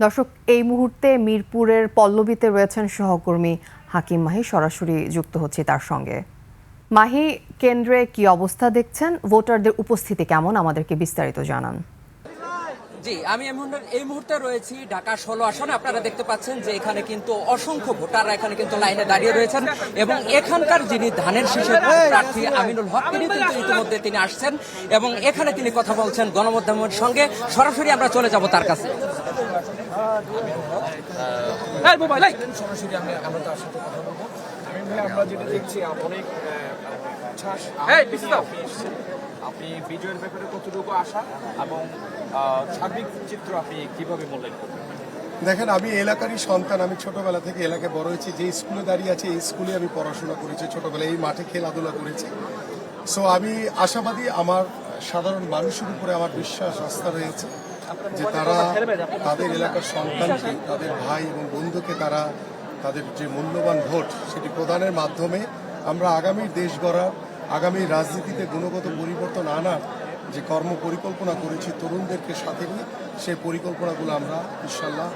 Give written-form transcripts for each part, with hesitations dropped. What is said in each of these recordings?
দর্শক, এই মুহূর্তে মিরপুরের পল্লবীতে রয়েছেন সহকর্মী হাকিম মাহি। সরাসরি যুক্ত হচ্ছে তার সঙ্গে। মাহি, কেন্দ্রে কি অবস্থা দেখছেন? ভোটারদের উপস্থিতি কেমন? আমাদেরকে বিস্তারিত জানান। জি, আমি এই মুহূর্তে রয়েছি ঢাকা ১৬ আসনে। আপনারা দেখতে পাচ্ছেন যে এখানে কিন্তু অসংখ্য ভোটাররা এখানে কিন্তু লাইনে দাঁড়িয়ে রয়েছেন এবং এখানকার যিনি ধানের শীষের প্রার্থী আমিনুল হক, তিনি কিন্তু ইতিমধ্যে তিনি আসছেন এবং এখানে তিনি কথা বলছেন গণমাধ্যমের সঙ্গে। সরাসরি আমরা চলে যাব তার কাছে। সরাসরি আমরা তার সাথে কথা বলবো। আমরা যেটা দেখছি অনেক উচ্ছ্বাস। আপনি বিজয়ের ব্যাপারে কতটুকু আশা এবং সার্বিক চিত্র আপনি কিভাবে মূল্যায়ন করবেন? দেখেন, আমি এলাকারই সন্তান। আমি ছোটবেলা থেকে এলাকায় বড় হয়েছি। যে স্কুলে দাঁড়িয়ে আছে এই স্কুলে আমি পড়াশোনা করেছি, ছোটবেলায় এই মাঠে খেলাধুলা করেছি। সো আমি আশাবাদী। আমার সাধারণ মানুষের উপরে আমার বিশ্বাস, আস্থা রয়েছে যে তারা তাদের এলাকার সন্তানকে, তাদের ভাই এবং বন্ধুকে তারা তাদের যে মূল্যবান ভোট সেটি প্রদানের মাধ্যমে আমরা আগামীর দেশ গড়ার, আগামী রাজনীতিতে গুণগত পরিবর্তন আনার যে কর্ম পরিকল্পনা করেছি তরুণদেরকে সাথে নিয়ে, সেই পরিকল্পনাগুলো আমরা ইনশাল্লাহ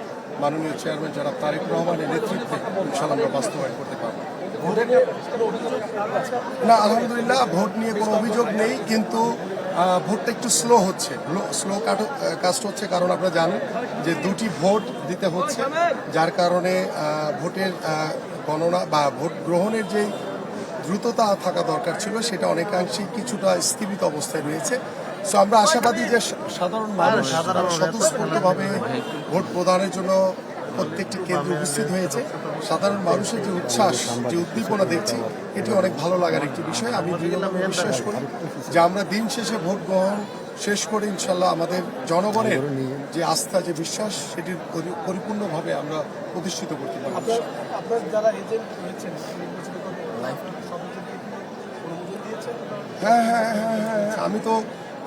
মাননীয় চেয়ারম্যান জনাব তারেক রহমানের নেতৃত্বে ইনশাল্লাহ আমরা বাস্তবায়ন করতে পারবো। না, আলহামদুলিল্লাহ, ভোট নিয়ে কোনো অভিযোগ নেই, কিন্তু ভোটটা একটু স্লো হচ্ছে, কাস্ট হচ্ছে। কারণ আপনারা জানেন যে দুটি ভোট দিতে হচ্ছে, যার কারণে ভোটের গণনা বা ভোট গ্রহণের যে দ্রুততা থাকা দরকার ছিল সেটা অনেকাংশেই কিছুটা স্থগিত অবস্থায় রয়েছে। সো আমরা আশাবাদী যে সাধারণ মানুষ স্বতঃস্ফূর্তভাবে ভোট প্রদানের জন্য প্রত্যেকটি কেন্দ্রে উপস্থিত হয়েছে। সাধারণ মানুষের যে উচ্ছ্বাস, যে উদ্দীপনা দেখছি, এটি অনেক ভালো লাগার একটি বিষয়। আমি দৃঢ়ভাবে বিশ্বাস করি যে আমরা দিন শেষে ভোট গ্রহণ শেষ করে ইনশাল্লাহ আমাদের জনগণের যে আস্থা, যে বিশ্বাস, সেটির পরিপূর্ণভাবে আমরা প্রতিষ্ঠিত করতে পারব। হ্যাঁ হ্যাঁ হ্যাঁ হ্যাঁ আমি তো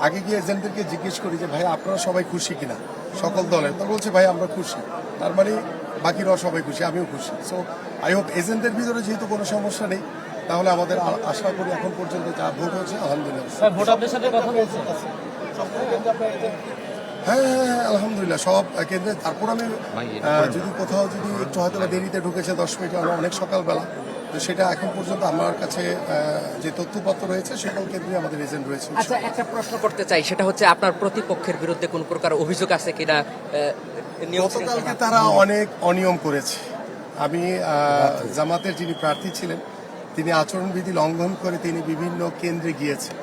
আগে গিয়ে এজেন্টদেরকে জিজ্ঞেস করি যে ভাই আপনারা সবাই খুশি কিনা, সকল দলের। তো বলছে ভাই আমরা খুশি। তার মানে বাকিরাও সবাই খুশি, আমিও খুশি। সো আই হোপ এজেন্টদের ভিতরে যেহেতু কোনো সমস্যা নেই, তাহলে আমাদের আশা করি এখন পর্যন্ত যা ভোট হয়েছে আলহামদুলিল্লাহ। ভোট আপনার সাথে কথা বলছেন? হ্যাঁ হ্যাঁ হ্যাঁ আলহামদুলিল্লাহ সব কেন্দ্রে। তারপর আমি যদি কোথাও যদি একটু হয়তো দেরিতে ঢুকেছে 10 মিনিট, অনেক সকালবেলা, তো সেটা এখন পর্যন্ত আমার কাছে যে তথ্যপত্র রয়েছে সকল কেন্দ্রে আমাদের এজেন্ট রয়েছে। আচ্ছা, একটা প্রশ্ন করতে চাই, সেটা হচ্ছে আপনার প্রতিপক্ষের বিরুদ্ধে কোন প্রকার অভিযোগ আছে কিনা? গতকালকে তারা অনেক অনিয়ম করেছে। আমি জামাতের যিনি প্রার্থী ছিলেন তিনি আচরণবিধি লঙ্ঘন করে তিনি বিভিন্ন কেন্দ্রে গিয়েছেন,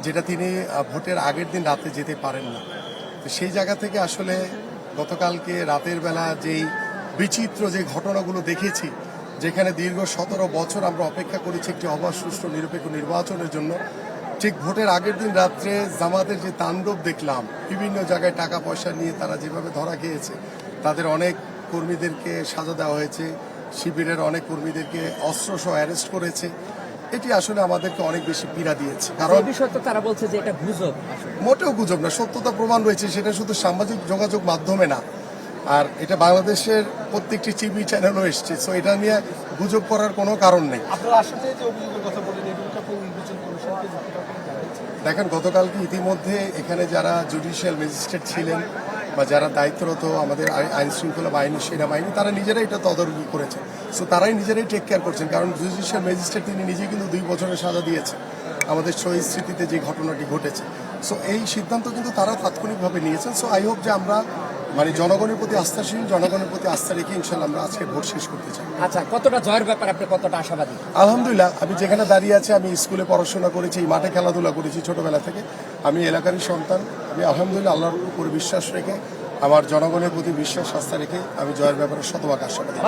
যেটা তিনি ভোটের আগের দিন রাতে যেতে পারেন না। তো সেই জায়গা থেকে আসলে গতকালকে রাতের বেলা যেই বিচিত্র যে ঘটনাগুলো দেখেছি, যেখানে দীর্ঘ 17 বছর আমরা অপেক্ষা করেছি একটি অবাধ, সুষ্ঠু, নিরপেক্ষ নির্বাচনের জন্য, ঠিক ভোটের আগের দিন রাত্রে জামাতের যে তাণ্ডব দেখলাম, বিভিন্ন জায়গায় টাকা পয়সা নিয়ে তারা যেভাবে ধরা খেয়েছে, তাদের অনেক কর্মীদেরকে সাজা দেওয়া হয়েছে, শিবিরের অনেক কর্মীদেরকে অস্ত্রসহ অ্যারেস্ট করেছে, এটি আসলে আমাদেরকে অনেক বেশি পীড়া দিয়েছে। কারণ বিষয় তো তারা বলছে যে এটা গুজব। মোটেও গুজব না, সত্যতা প্রমাণ রয়েছে। সেটা শুধু সামাজিক যোগাযোগ মাধ্যমে না, আর এটা বাংলাদেশের প্রত্যেকটি টিভি চ্যানেলও এসছে। সো এটা নিয়ে গুজব করার কোনো কারণ নেই। দেখেন, গতকালকে ইতিমধ্যে এখানে যারা জুডিশিয়াল ম্যাজিস্ট্রেট ছিলেন বা যারা দায়িত্বরত আমাদের আইন শৃঙ্খলা বাহিনী, সেনাবাহিনী, তারা নিজেরাই এটা তদারকি করেছে। সো তারাই নিজেরাই টেক কেয়ার করছেন। কারণ জুডিশিয়াল ম্যাজিস্ট্রেট তিনি নিজে কিন্তু 2 বছরের সাজা দিয়েছেন আমাদের শহীদ স্মৃতিতে যে ঘটনাটি ঘটেছে। সো এই সিদ্ধান্ত কিন্তু তারা তাৎক্ষণিকভাবে নিয়েছেন। সো আই হোপ যে আমরা জনগণের প্রতি আস্থাশীল, জনগণের প্রতি আস্থা রেখে ইনশাল্লাহ আমরা আজকে ভোট শেষ করতে চাই। আচ্ছা, কতটা জয়ের ব্যাপার আপনি কতটা আশাবাদী? আলহামদুলিল্লাহ, আমি যেখানে দাঁড়িয়ে আছি, আমি স্কুলে পড়াশোনা করেছি, এই মাঠে খেলাধুলা করেছি ছোটবেলা থেকে। আমি এলাকারই সন্তান। আমি আলহামদুলিল্লাহ আল্লাহর উপরে বিশ্বাস রেখে, আমার জনগণের প্রতি বিশ্বাস, আস্থা রেখে আমি জয়ের ব্যাপারে শতভাগ আশাবাদী।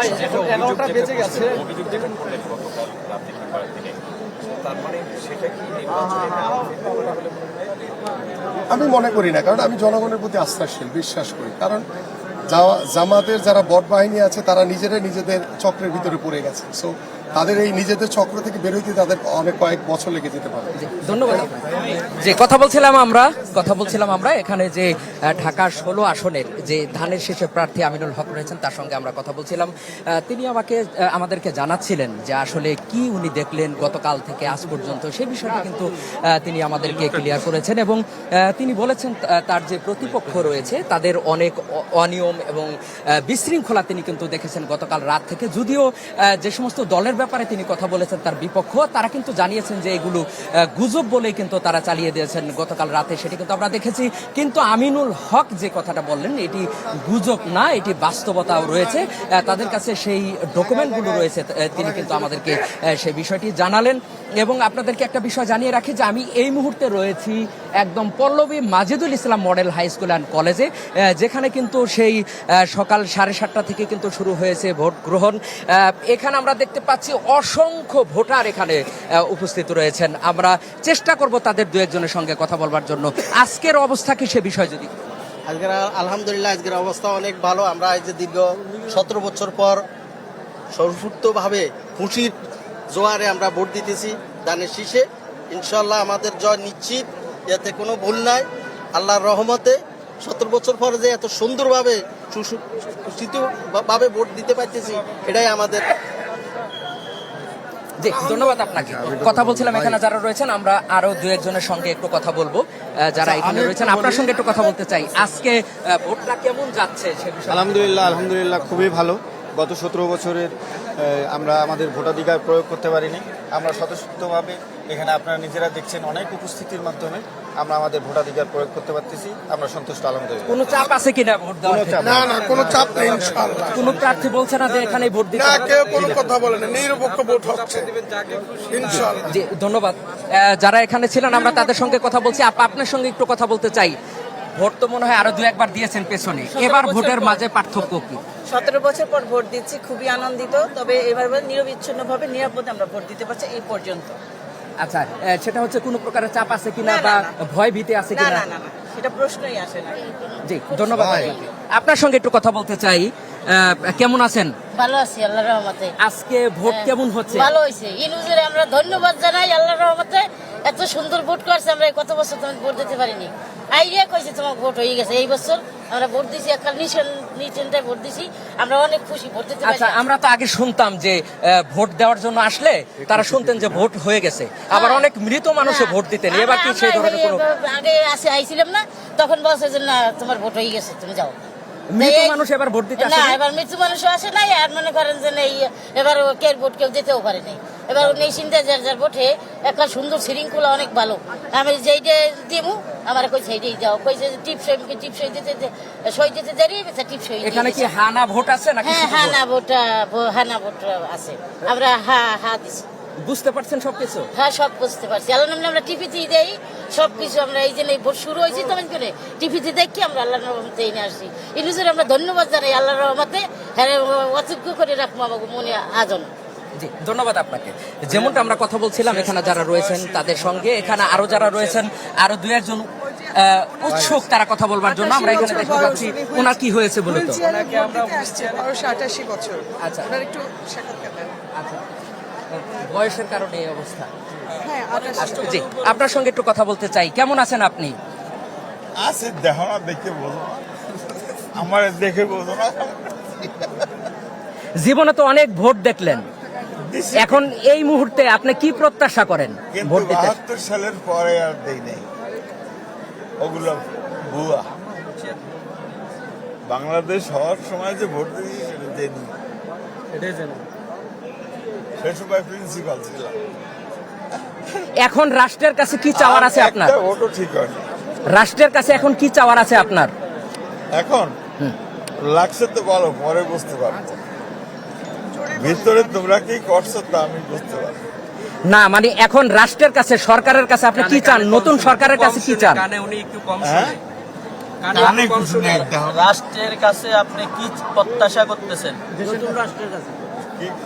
আমি মনে করি না, কারণ আমি জনগণের প্রতি আস্থাশীল, বিশ্বাস করি। কারণ জামাতের যারা বট বাহিনী আছে তারা নিজেরাই নিজেদের চক্রের ভিতরে পড়ে গেছে। সো তাদের এই নিজেদের চক্র থেকে বেরোতে তাদের অনেক কয়েক বছর লেগে যেতে পারে। ধন্যবাদ। যে কথা বলছিলাম আমরা এখানে যে ঢাকা 16 আসনের যে ধানের শীষে প্রার্থী আমিনুল হক রয়েছেন তার সঙ্গে আমরা কথা বলছিলাম। তিনি আমাদেরকে জানাচ্ছিলেন যে আসলে কি উনি দেখলেন গতকাল থেকে আজ পর্যন্ত সেই বিষয়টা কিন্তু তিনি আমাদেরকে ক্লিয়ার করেছেন এবং তিনি বলেছেন তার যে প্রতিপক্ষ রয়েছে তাদের অনেক অনিয়ম এবং বিশৃঙ্খলা তিনি কিন্তু দেখেছেন গতকাল রাত থেকে। যদিও যে সমস্ত দলের ব্যাপারে তিনি কথা বলেছেন তার বিপক্ষ, তারা কিন্তু জানিয়েছেন যে এগুলো গুজব বলেই কিন্তু তারা চালিয়ে দিয়েছেন গতকাল রাতে, সেটি কিন্তু আমরা দেখেছি। কিন্তু আমিনুল হক যে কথাটা বললেন এটি গুজব না, এটি বাস্তবতাও রয়েছে, তাদের কাছে সেই ডকুমেন্টগুলো রয়েছে, তিনি কিন্তু আমাদেরকে সেই বিষয়টি জানালেন। এবং আপনাদেরকে একটা বিষয় জানিয়ে রাখি যে আমি এই মুহূর্তে রয়েছি একদম পল্লবী মাজিদুল ইসলাম মডেল হাই স্কুল অ্যান্ড কলেজে, যেখানে কিন্তু সেই সকাল 7:30 থেকে কিন্তু শুরু হয়েছে ভোট গ্রহণ। এখানে আমরা দেখতে পাচ্ছি অসংখ্য ভোটার এখানে উপস্থিত রয়েছেন। আমরা চেষ্টা করব তাদের দু একজনের সঙ্গে কথা বলবার জন্য। আজকের অবস্থা কি সে বিষয় যদি আজকের আলহামদুলিল্লাহ আজকের অবস্থা অনেক ভালো। আমরা এই যে দীর্ঘ 17 বছর পর স্বতঃস্ফূর্তভাবে খুশির জোয়ারে আমরা ভোট দিতেছি ধানের শীষে। ইনশাল্লাহ আমাদের জয় নিশ্চিত, এতে কোনো ভুল নাই। আল্লাহর রহমতে 17 বছর পরে যে এত সুন্দরভাবে সুশিক্ষিতভাবে ভোট দিতে পারতেছি, এটাই আমাদের। জি, ধন্যবাদ আপনাকে। কথা বলছিলাম এখানে যারা রয়েছেন, আমরা আরো দু একজনের সঙ্গে একটু কথা বলবো যারা এখানে রয়েছেন। আপনার সঙ্গে একটু কথা বলতে চাই, আজকে ভোটটা কেমন যাচ্ছে সে বিষয়ে। আলহামদুলিল্লাহ খুবই ভালো। গত 17 বছরের আমরা আমাদের ভোটাধিকার প্রয়োগ করতে পারিনি। আমরা স্বতঃস্ফূর্তভাবে এখানে আপনারা নিজেরা দেখছেন অনেক উপস্থিতির মাধ্যমে আমরা আমাদের ভোটাধিকার প্রয়োগ করতে পারতেছি। আমরা সন্তুষ্ট আলহামদুলিল্লাহ। কোনো চাপ আছে কিনা ভোট দেওয়ার ক্ষেত্রে? না, কোনো চাপ নেই ইনশাআল্লাহ। কোনো প্রার্থী বলছে না যে এখানে ভোট দিতে না, হবে? কেউ কোনো কথা বলে না, নিরপেক্ষ ভোট হচ্ছে ইনশাআল্লাহ। জি, ধন্যবাদ। যারা এখানে ছিলেন আমরা তাদের সঙ্গে কথা বলছি। আপনার সঙ্গে একটু কথা বলতে চাই। ভোট তো মনে হয় আরো 2-1 দিয়েছেন পেছনে, এবার ভোটের মাঝে পার্থক্য কি? 17 বছর পর ভোট দিচ্ছি, খুবই আনন্দিত। তবে এবার নিরবিচ্ছিন্নভাবে নিরাপদে আমরা ভোট দিতে পারছি এই পর্যন্ত। আচ্ছা, সেটা হচ্ছে কোনো প্রকারের চাপ আছে কিনা বা ভয় ভীতি আছে না কিনা? না না না, সেটা প্রশ্নই আসে না। জি, ধন্যবাদ। আপনার সঙ্গে একটু কথা বলতে চাই। কেমন আছেন? ভালো আছি আল্লাহর রহমতে। আজকে ভোট কেমন হচ্ছে? ভালো হয়েছে। ইনুজের আমরা ধন্যবাদ জানাই আল্লাহর রহমতে। এত সুন্দর ভোট করছে, আমরা কত বছর তোমাকে ভোট দিতে পারিনি। আইডিয়া কইছে তোমার ভোট হয়ে গেছে। এই বছর আমরা ভোট দিছি, একটা নিশ্চিন্তায় ভোট দিছি। আমরা অনেক খুশি ভোট দিতে পারি। আচ্ছা, আমরা তো আগে শুনতাম যে ভোট দেওয়ার জন্য আসলে তারা শুনতেন যে ভোট হয়ে গেছে, আবার অনেক মৃত মানুষও ভোট দিতেন। এবার কি সেই ধরনের কোনো আগে আইছিলাম না, তখন বলছে যে না তোমার ভোট হয়ে গেছে, তুমি যাও। মৃত মানুষ এবার ভোট দিতে আসে না, না? এবার মৃত্যু মানুষ আসে নাই। আর মনে করেন যে এবার কে ভোট কেউ দিতেও পারে নাই। এবার নিশ্চিন্তে যার ভোটে একটা সুন্দর শৃঙ্খলা অনেক ভালো। আমি যেইটা দিমু আমার কই সেইটাই যাও, কইছে টিপসই দিতে দেরি টিপসই। এখানে কি হানা ভোট আছে নাকি? হ্যাঁ, হানা ভোট আছে। আমরা হা দিছি। বুঝতে পারছেন সবকিছু? হ্যাঁ, সব বুঝতে পারছি। আল্লাহ নামে আমরা টিভিতেই দেই সবকিছু। আমরা এই যে ভোট শুরু হয়েছি তখন করে টিভিতে দেখি আমরা আল্লাহর রহমতে এনে আসছি। ইনুজের আমরা ধন্যবাদ জানাই আল্লাহর রহমতে। হ্যাঁ, অযোগ্য করে রাখবো আমাকে মনে আজন। জি, ধন্যবাদ আপনাকে। যেমনটা আমরা কথা বলছিলাম এখানে যারা রয়েছেন তাদের সঙ্গে, এখানে আরো যারা রয়েছেন আরো 2-1 উৎসুক তারা কথা বলবার জন্য। আমরা এখানে দেখতে পাচ্ছি ওনার কি হয়েছে বলে তো। 88 বছর। আচ্ছা, ওনার একটু সাক্ষাৎকার দেন। আচ্ছা, বয়সের কারণে এই অবস্থা। হ্যাঁ, 88। জি, আপনার সঙ্গে একটু কথা বলতে চাই। কেমন আছেন আপনি? আছে, দেখো না, দেখে বোঝো না, আমার দেখে বোঝো না। জীবনে তো অনেক ভোট দেখলেন, এখন এই মুহূর্তে আপনি কি প্রত্যাশা করেন কিন্তু ভোট দিতে? 72 সালের পরে আর দেই নাই, ওগুলো ভুয়া। বাংলাদেশ হওয়ার সময় যে ভোট দিয়েছি সেটা দেয়নি, সে সময় প্রিন্সিপাল ছিলাম। এখন রাষ্ট্রের কাছে কি চাওয়ার আছে আপনার? একটা ভোটও ঠিক হয় না। রাষ্ট্রের কাছে এখন কি চাওয়ার আছে আপনার? এখন লাগছে তো বলো, পরে বুঝতে পারবো। ভিতরে তোমরা কি করছো তা আমি বুঝতে পারবো না, মানে এখন রাষ্ট্রের কাছে, সরকারের কাছে আপনি কি চান? নতুন সরকারের কাছে কি চান? হ্যাঁ? কানে কিছু নেই, দেখো। রাষ্ট্রের কাছে আপনি কি প্রত্যাশা করতেছেন?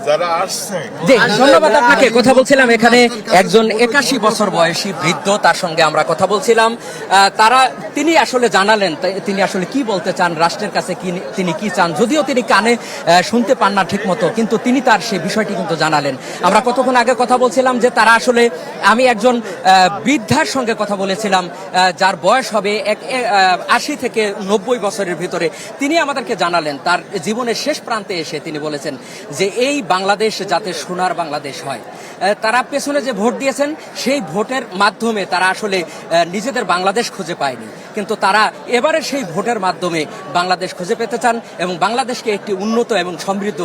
যারা আসছে জি ধন্যবাদ আপনাকে। কথা বলছিলাম এখানে একজন 81 বছর বয়সী বৃদ্ধ, তার সঙ্গে আমরা কথা বলছিলাম। তিনি আসলে জানালেন তিনি আসলে কি বলতে চান, রাষ্ট্রের কাছে তিনি কি চান, যদিও তিনি কানে শুনতে পান না ঠিক মতো, কিন্তু তিনি তার সেই বিষয়টি কিন্তু জানালেন। আমরা কতক্ষণ আগে কথা বলছিলাম যে তারা আসলে, আমি একজন বৃদ্ধার সঙ্গে কথা বলেছিলাম যার বয়স হবে 80 থেকে 90 বছরের ভিতরে। তিনি আমাদেরকে জানালেন তার জীবনের শেষ প্রান্তে এসে তিনি বলেছেন যে এই বাংলাদেশ যাতে সোনার বাংলাদেশ হয়। তারা পেছনে যে ভোট দিয়েছেন সেই ভোটের মাধ্যমে তারা আসলে নিজেদের বাংলাদেশ খুঁজে পায়নি, কিন্তু তারা এবারের সেই ভোটের মাধ্যমে বাংলাদেশ খুঁজে পেতে চান এবং বাংলাদেশকে একটি উন্নত এবং সমৃদ্ধ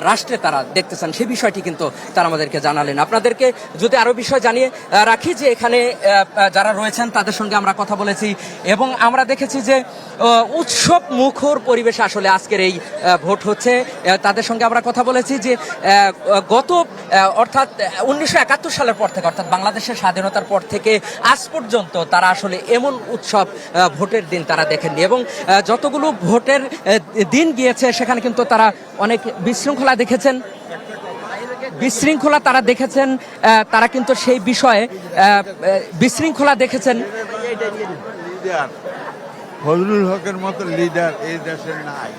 রাষ্ট্রে তারা দেখতে চান। সেই বিষয়টি কিন্তু তারা আমাদেরকে জানালেন। আপনাদেরকে যদি আরো বিষয় জানিয়ে রাখি যে এখানে যারা রয়েছেন তাদের সঙ্গে আমরা কথা বলেছি এবং আমরা দেখেছি যে উৎসব মুখর পরিবেশ আসলে আজকের এই ভোট হচ্ছে। তাদের সঙ্গে আমরা কথা বলেছি যে গত অর্থাৎ 1971 সালের পর থেকে, অর্থাৎ বাংলাদেশের স্বাধীনতার পর থেকে আজ পর্যন্ত তারা আসলে এমন উৎসব ভোটের দিন তারা দেখেননি এবং যতগুলো ভোটের দিন গিয়েছে সেখানে কিন্তু তারা অনেক বিশৃঙ্খলা দেখেছেন। তারা কিন্তু সেই বিষয়ে বিশৃঙ্খলা দেখেছেন। ফজলুল হকের মতো লিডার এই দেশে নাই,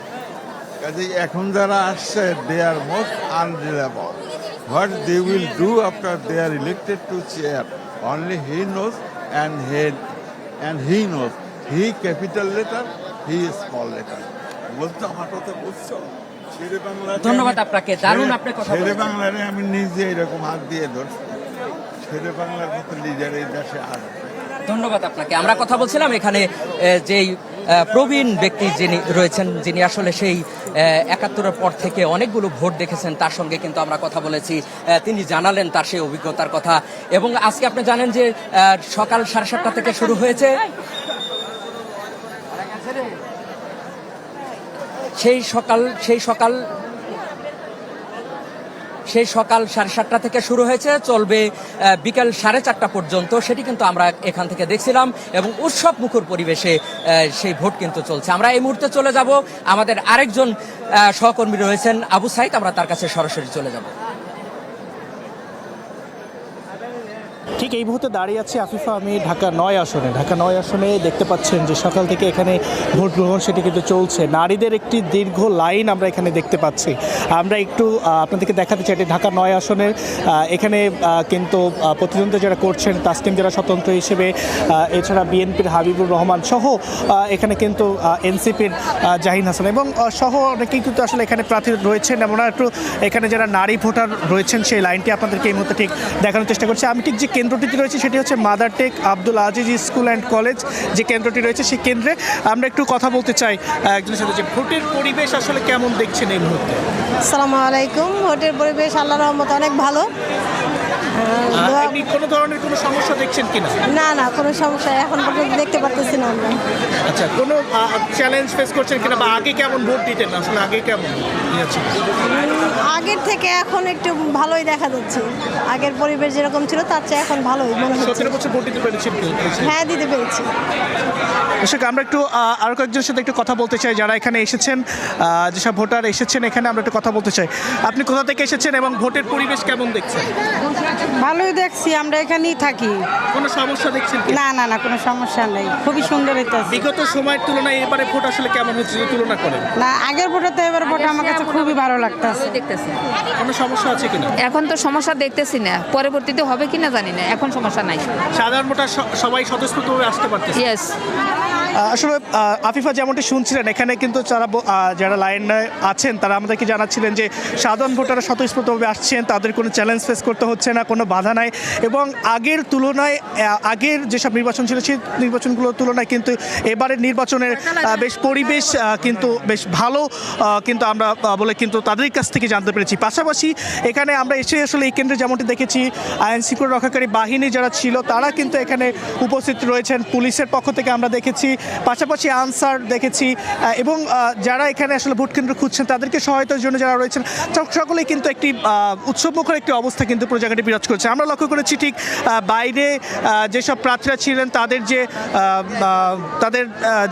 কাজে এখন যারা আসছে they are most unreliable. What they will do after they are elected to chair only he knows and he knows. He capital letter, he small letter. বলতো আমার কথা বুঝছো? ধন্যবাদ আপনাকে, দারুণ আপনি কথা বলেছেন। শেরে বাংলারে আমি নিজে এরকম হাত দিয়ে ধরছি, শেরে বাংলার মতো লিডার এই দেশে আসবে। ধন্যবাদ আপনাকে। আমরা কথা বলছিলাম এখানে যেই প্রবীণ ব্যক্তি যিনি রয়েছেন, যিনি আসলে সেই 71-এর পর থেকে অনেকগুলো ভোট দেখেছেন, তার সঙ্গে কিন্তু আমরা কথা বলেছি। তিনি জানালেন তার সেই অভিজ্ঞতার কথা এবং আজকে আপনি জানেন যে সকাল 7:30 থেকে শুরু হয়েছে। সেই সকাল 7:30 থেকে শুরু হয়েছে, চলবে বিকাল 4:30 পর্যন্ত। সেটি কিন্তু আমরা এখান থেকে দেখছিলাম এবং উৎসব মুখর পরিবেশে সেই ভোট কিন্তু চলছে। আমরা এই মুহূর্তে চলে যাব, আমাদের আরেকজন সহকর্মী রয়েছেন আবু সাইদ, আমরা তার কাছে সরাসরি চলে যাব। ঠিক এই মুহূর্তে দাঁড়িয়ে আছি আফিফা আমি ঢাকা 9 আসনে। ঢাকা 9 আসনে দেখতে পাচ্ছেন যে সকাল থেকে এখানে ভোট গ্রহণ সেটি কিন্তু চলছে। নারীদের একটি দীর্ঘ লাইন আমরা এখানে দেখতে পাচ্ছি। আমরা একটু আপনাদেরকে দেখাতে চাই, এটি ঢাকা 9 আসনের। এখানে কিন্তু প্রতিদ্বন্দ্বিতা যারা করছেন, তাসনিম যারা স্বতন্ত্র হিসেবে, এছাড়া বিএনপির হাবিবুর রহমান সহ এখানে কিন্তু এনসিপির জাহিন হাসান এবং সহ অনেকেই কিন্তু আসলে এখানে প্রার্থী রয়েছেন। আমরা একটু এখানে যারা নারী ভোটার রয়েছেন সেই লাইনটি আপনাদেরকে এই মুহূর্তে ঠিক দেখানোর চেষ্টা করছি। আমি ঠিক যে কেন্দ্রটি রয়েছে সেটি হচ্ছে mother take Abdul Aziz school and college, যে কেন্দ্রটি রয়েছে সেই কেন্দ্রে আমরা একটু কথা বলতে চাই একজনের সাথে যে ভোটের পরিবেশ আসলে কেমন দেখছেন এই মুহূর্তে। আসসালামু আলাইকুম। ভোটের পরিবেশ আল্লাহর রহমতে অনেক ভালো। আপনি কোনো ধরনের কোনো সমস্যা দেখছেন কিনা? না কোনো সমস্যা এখন পর্যন্ত দেখতে পারতেছি না আমরা। আচ্ছা, কোনো চ্যালেঞ্জ ফেস করছেন কিনা বা আগে কেমন ভোট দিতেন, আসলে আগে কেমন আছে? আগের থেকে এখন একটু ভালোই দেখা যাচ্ছে। আগের পরিবেশ যেরকম ছিল তার চেয়ে এখন ভালোই মনে হচ্ছে। 17 বছর ভোট দিতে পেরেছেন? হ্যাঁ, দিতে পেরেছি। দর্শক, আমরা একটু আরও কয়েকজনের সাথে একটু কথা বলতে চাই যারা এখানে এসেছেন, যেসব ভোটার এসেছেন এখানে আমরা একটু কথা বলতে চাই। আপনি কোথা থেকে এসেছেন এবং ভোটের পরিবেশ কেমন দেখছেন? ভালোই দেখছি, আমরা এখানেই থাকি। কোনো সমস্যা দেখছেন? না কোনো সমস্যা নেই, খুবই সুন্দর হইতেছে। বিগত সময়ের তুলনায় এবারে ভোট আসলে কেমন হচ্ছে যদি তুলনা করেন? না, আগের ভোটের তো এবার ভোট আমার কাছে খুবই ভালো লাগতেছে। দেখতেছি কোনো সমস্যা আছে কিনা? এখন তো সমস্যা দেখতেছি না, পরবর্তীতে হবে কিনা জানি না, এখন সমস্যা নাই। সাধারণ ভোটার সবাই স্বতঃস্ফূর্তভাবে আসতে পারতেছে। ইয়েস। আসলে আফিফা যেমনটি শুনছিলেন, এখানে কিন্তু যারা লাইনে আছেন তারা আমাদেরকে জানাচ্ছিলেন যে সাধারণ ভোটাররা স্বতঃস্ফূর্তভাবে আসছেন, তাদের কোনো চ্যালেঞ্জ ফেস করতে হচ্ছে না, কোনো বাধা নাই এবং আগের তুলনায় আগের যেসব নির্বাচন ছিল সেই নির্বাচনগুলোর তুলনায় কিন্তু এবারের নির্বাচনের বেশ পরিবেশ কিন্তু বেশ ভালো কিন্তু আমরা বলে কিন্তু তাদের কাছ থেকে জানতে পেরেছি। পাশাপাশি এখানে আমরা এসে আসলে এই কেন্দ্রে যেমনটি দেখেছি আইনশৃঙ্খলা রক্ষাকারী বাহিনী যারা ছিল তারা কিন্তু এখানে উপস্থিত রয়েছেন। পুলিশের পক্ষ থেকে আমরা দেখেছি পাশাপাশি আনসার দেখেছি এবং যারা এখানে আসলে ভোট কেন্দ্র খুঁজছেন তাদেরকে সহায়তার জন্য যারা রয়েছেন সকলেই কিন্তু একটি উৎসবমুখর একটি অবস্থা কিন্তু পুরো জায়গাটি বিরাজ করছে। আমরা লক্ষ্য করেছি ঠিক বাইরে যেসব প্রার্থীরা ছিলেন তাদের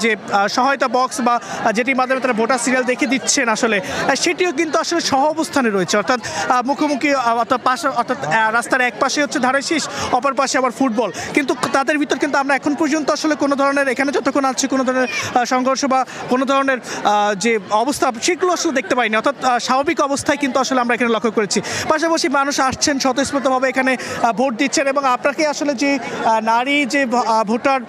যে সহায়তা বক্স বা যেটির মাধ্যমে তারা ভোটার সিরিয়াল দেখে দিচ্ছেন আসলে সেটিও কিন্তু আসলে সহ অবস্থানে রয়েছে, অর্থাৎ মুখোমুখি অর্থাৎ রাস্তার এক পাশে হচ্ছে ধারে শীষ, অপর পাশে আবার ফুটবল, কিন্তু তাদের ভিতর কিন্তু আমরা এখন পর্যন্ত আসলে কোনো ধরনের এখানে যতক্ষণ আছে কোনো ধরনের সংঘর্ষ বা কোনো ধরনের যে অবস্থা সেগুলো আসলে দেখতে পাইনি, অর্থাৎ স্বাভাবিক অবস্থায় কিন্তু আসলে আমরা এখানে লক্ষ্য করেছি। পাশাপাশি মানুষ আসছেন স্বতঃস্ফূর্তভাবে এখানে ভোট দিচ্ছেন এবং আপনাকে আসলে যে নারী যে ভোটার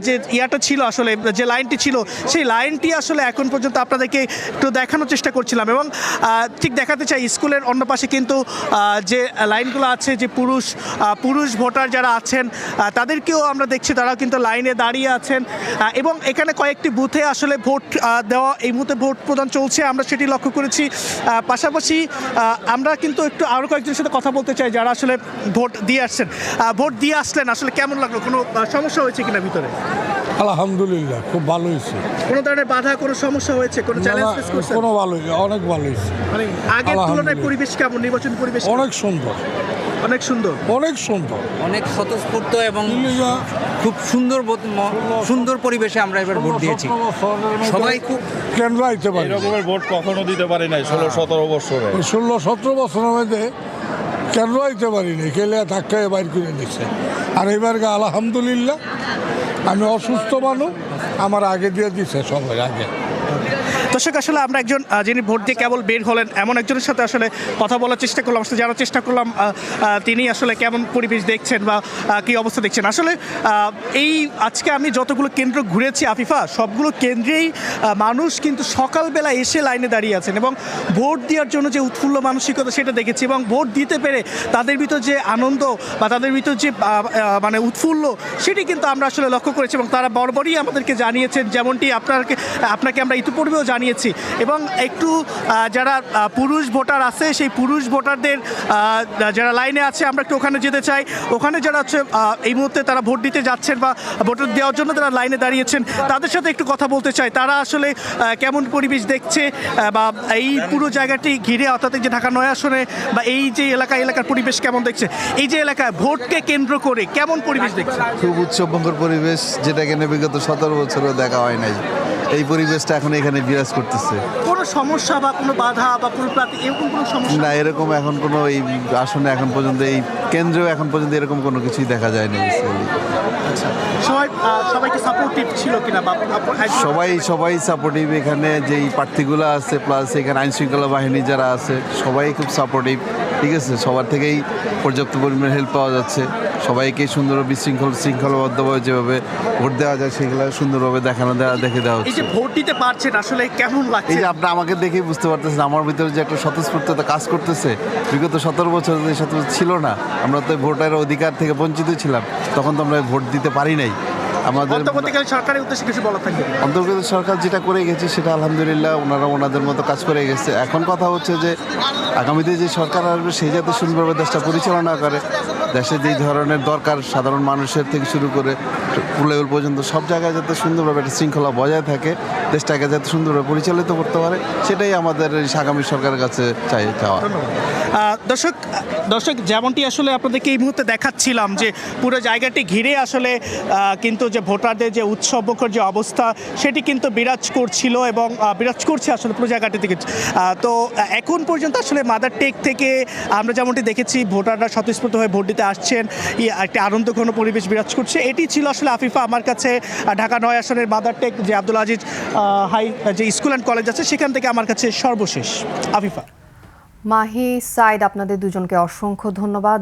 যে ইয়াটা ছিল আসলে যে লাইনটি ছিল সেই লাইনটি আসলে এখন পর্যন্ত আপনাদেরকে একটু দেখানোর চেষ্টা করছিলাম এবং ঠিক দেখাতে চাই স্কুলের অন্য পাশে কিন্তু যে লাইনগুলো আছে যে পুরুষ ভোটার যারা আছেন তাদেরকেও আমরা দেখছি তারাও কিন্তু লাইনে দাঁড়িয়ে আছেন এবং এখানে কয়েকটি বুথে আসলে ভোট দেওয়া এই মুহূর্তে ভোট প্রদান চলছে, আমরা সেটি লক্ষ্য করেছি। পাশাপাশি আমরা কিন্তু একটু আরও কয়েকজনের সাথে কথা বলতে চাই যারা আসলে ভোট দিয়ে আসলেন আসলে কেমন লাগলো, কোনো সমস্যা হয়েছে কিনা ভিতরে? আলহামদুলিল্লাহ খুব ভালো হয়েছে। কোনো ধরনের বাধা কোনো সমস্যা হয়েছে, কোনো চ্যালেঞ্জ ফেস করছেন? কোনো ভালো, অনেক ভালো হয়েছে। মানে আগের তুলনায় পরিবেশ কেমন, নির্বাচন পরিবেশ অনেক সুন্দর, অনেক সুন্দর, অনেক সুন্দর, অনেক স্বতঃস্ফূর্ত এবং খুব সুন্দর পরিবেশে আমরা এবার ভোট দিয়েছি। সবাই খুব কেন্দ্র আইতে পারে, এরকমের ভোট কখনো দিতে পারি নাই 16-17 বছরে। 16-17 বছরের মধ্যে কেন্দ্র আইতে পারিনি, খেলে ধাক্কা বাইর করে দিচ্ছে। আর এবার আলহামদুলিল্লাহ আমি অসুস্থ মানুষ, আমার আগে দিয়ে দিচ্ছে সবাই আগে। দর্শক আসলে আমরা একজন যিনি ভোট দিয়ে কেবল বের হলেন এমন একজনের সাথে আসলে কথা বলার চেষ্টা করলাম, আসলে জানার চেষ্টা করলাম তিনি আসলে কেমন পরিবেশ দেখছেন বা কী অবস্থা দেখছেন। আসলে এই আজকে আমি যতগুলো কেন্দ্র ঘুরেছি আফিফা, সবগুলো কেন্দ্রেই মানুষ কিন্তু সকালবেলা এসে লাইনে দাঁড়িয়ে আছেন এবং ভোট দেওয়ার জন্য যে উৎফুল্ল মানসিকতা সেটা দেখেছি এবং ভোট দিতে পেরে তাদের ভিতর যে আনন্দ বা তাদের ভিতর যে মানে উৎফুল্ল সেটি কিন্তু আমরা আসলে লক্ষ্য করেছি এবং তারা বরাবরই আমাদেরকে জানিয়েছেন, যেমনটি আপনাকে আমরা ইতিপূর্বেও জানিয়েছি। এবং একটু যারা পুরুষ ভোটার আছে সেই পুরুষ ভোটারদের যারা লাইনে আছে আমরা একটু ওখানে যেতে চাই, ওখানে যারা হচ্ছে এই মুহূর্তে তারা ভোট দিতে যাচ্ছেন বা ভোট দেওয়ার জন্য তারা লাইনে দাঁড়িয়েছেন তাদের সাথে একটু কথা বলতে চাই, তারা আসলে কেমন পরিবেশ দেখছে বা এই পুরো জায়গাটি ঘিরে অর্থাৎ এই যে ঢাকা 9 আসনে বা এই যে এলাকার পরিবেশ কেমন দেখছে, এই যে এলাকায় ভোটকে কেন্দ্র করে কেমন পরিবেশ দেখছে? খুব উৎসবমুখর পরিবেশ, যেটা এখানে বিগত 17 বছরও দেখা হয় নাই। এই পরিবেশটা এখন এখানে বিরাজ করতেছে। কোনো সমস্যা বা কোনো বাধা বা কোনো এরকম কোনো সমস্যা না, এরকম এখন কোনো এই আসনে এখন পর্যন্ত এই কেন্দ্রেও এখন পর্যন্ত এরকম কোনো কিছুই দেখা যায়নি। সবাইকে সাপোর্টিভ ছিল কিনা? সবাই সাপোর্টিভ, এখানে যেই প্রার্থীগুলো আছে প্লাস এখানে আইন শৃঙ্খলা বাহিনী যারা আছে সবাই খুব সাপোর্টিভ, ঠিক আছে। সবার থেকেই পর্যাপ্ত পরিমাণে হেল্প পাওয়া যাচ্ছে, সবাইকে সুন্দর শৃঙ্খলাবদ্ধভাবে যেভাবে ভোট দেওয়া যায় সেগুলো সুন্দরভাবে দেখে দেওয়া হচ্ছে। এই যে ভোট দিতে পারছেন আসলে কেমন লাগছে? এই যে আপনি আমাকে দেখেই বুঝতে পারতেছেন আমার ভিতরে যে একটা স্বতঃস্ফূর্ততা কাজ করতেছে। বিগত 17 বছর ছিল না, আমরা তো ভোটের অধিকার থেকে বঞ্চিত ছিলাম, তখন তো আমরা ভোট দিতে পারি নাই। আমাদের অন্তর্বর্তীকালীন সরকারের উদ্দেশ্যে কিছু বলা থাকবে? অন্তর্বর্তী সরকার যেটা করে গেছে সেটা আলহামদুলিল্লাহ ওনারা ওনাদের মতো কাজ করে গেছে। এখন কথা হচ্ছে যে আগামীতে যে সরকার আসবে সেই যাতে সুন্দরভাবে দেশটা পরিচালনা করে, দেশে যেই ধরনের দরকার সাধারণ মানুষের থেকে শুরু করে লেভেল পর্যন্ত সব জায়গায় যাতে সুন্দরভাবে একটা শৃঙ্খলা বজায় থাকে, দেশটাকে যাতে সুন্দরভাবে পরিচালিত করতে পারে, সেটাই আমাদের আগামী সরকারের কাছে চাওয়া। দর্শক যেমনটি আসলে আপনাদেরকে এই মুহূর্তে দেখাচ্ছিলাম যে পুরো জায়গাটি ঘিরে আসলে কিন্তু যে ভোটারদের যে উৎসবমুখর যে অবস্থা সেটি কিন্তু বিরাজ করছিল এবং বিরাজ করছে আসলে পুরো জায়গাটি থেকে। তো এখন পর্যন্ত আসলে মাদার টেক থেকে আমরা যেমনটি দেখেছি ভোটাররা স্বতঃস্ফূর্তভাবে ভোট দিতে আসছেন, একটি আনন্দঘন পরিবেশ বিরাজ করছে। এটি ছিল আসলে আফিফা আমার কাছে ঢাকা 9 আসনের মাদার টেক যে আব্দুল আজিজ হাই যে স্কুল অ্যান্ড কলেজ আছে সেখান থেকে আমার কাছে সর্বশেষ। আফিফা, মাহি, সাইদ, আপনাদের দুজনকে অসংখ্য ধন্যবাদ।